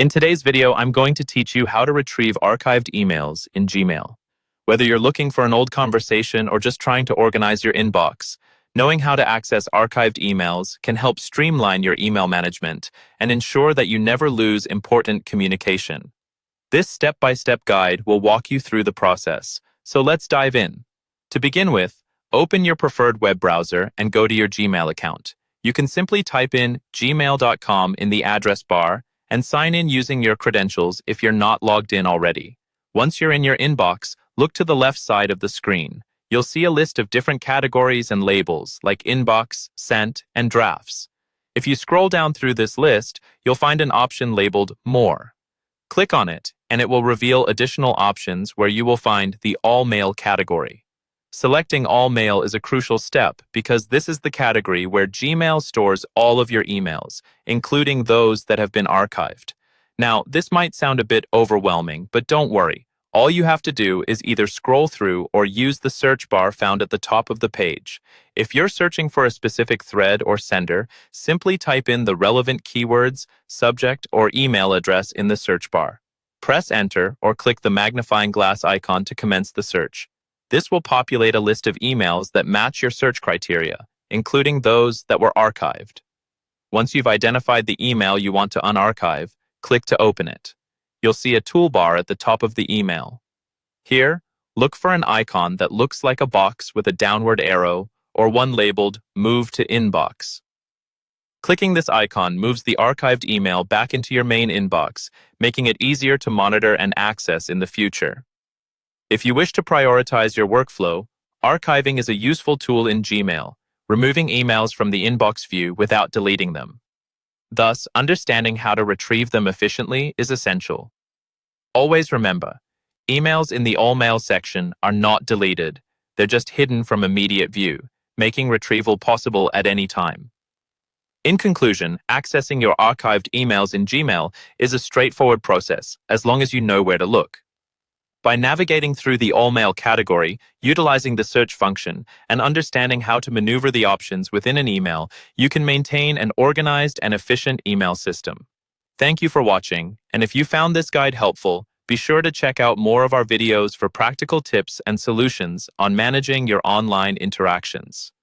In today's video, I'm going to teach you how to retrieve archived emails in Gmail. Whether you're looking for an old conversation or just trying to organize your inbox, knowing how to access archived emails can help streamline your email management and ensure that you never lose important communication. This step-by-step guide will walk you through the process, so let's dive in. To begin with, open your preferred web browser and go to your Gmail account. You can simply type in gmail.com in the address bar and sign in using your credentials if you're not logged in already. Once you're in your inbox, look to the left side of the screen. You'll see a list of different categories and labels like inbox, sent, and drafts. If you scroll down through this list, you'll find an option labeled More. Click on it, and it will reveal additional options where you will find the All Mail category. Selecting All Mail is a crucial step because this is the category where Gmail stores all of your emails, including those that have been archived. Now, this might sound a bit overwhelming, but don't worry. All you have to do is either scroll through or use the search bar found at the top of the page. If you're searching for a specific thread or sender, simply type in the relevant keywords, subject, or email address in the search bar. Press Enter or click the magnifying glass icon to commence the search. This will populate a list of emails that match your search criteria, including those that were archived. Once you've identified the email you want to unarchive, click to open it. You'll see a toolbar at the top of the email. Here, look for an icon that looks like a box with a downward arrow or one labeled Move to Inbox. Clicking this icon moves the archived email back into your main inbox, making it easier to monitor and access in the future. If you wish to prioritize your workflow, archiving is a useful tool in Gmail, removing emails from the inbox view without deleting them. Thus, understanding how to retrieve them efficiently is essential. Always remember, emails in the All Mail section are not deleted, they're just hidden from immediate view, making retrieval possible at any time. In conclusion, accessing your archived emails in Gmail is a straightforward process, as long as you know where to look. By navigating through the All Mail category, utilizing the search function, and understanding how to maneuver the options within an email, you can maintain an organized and efficient email system. Thank you for watching, and if you found this guide helpful, be sure to check out more of our videos for practical tips and solutions on managing your online interactions.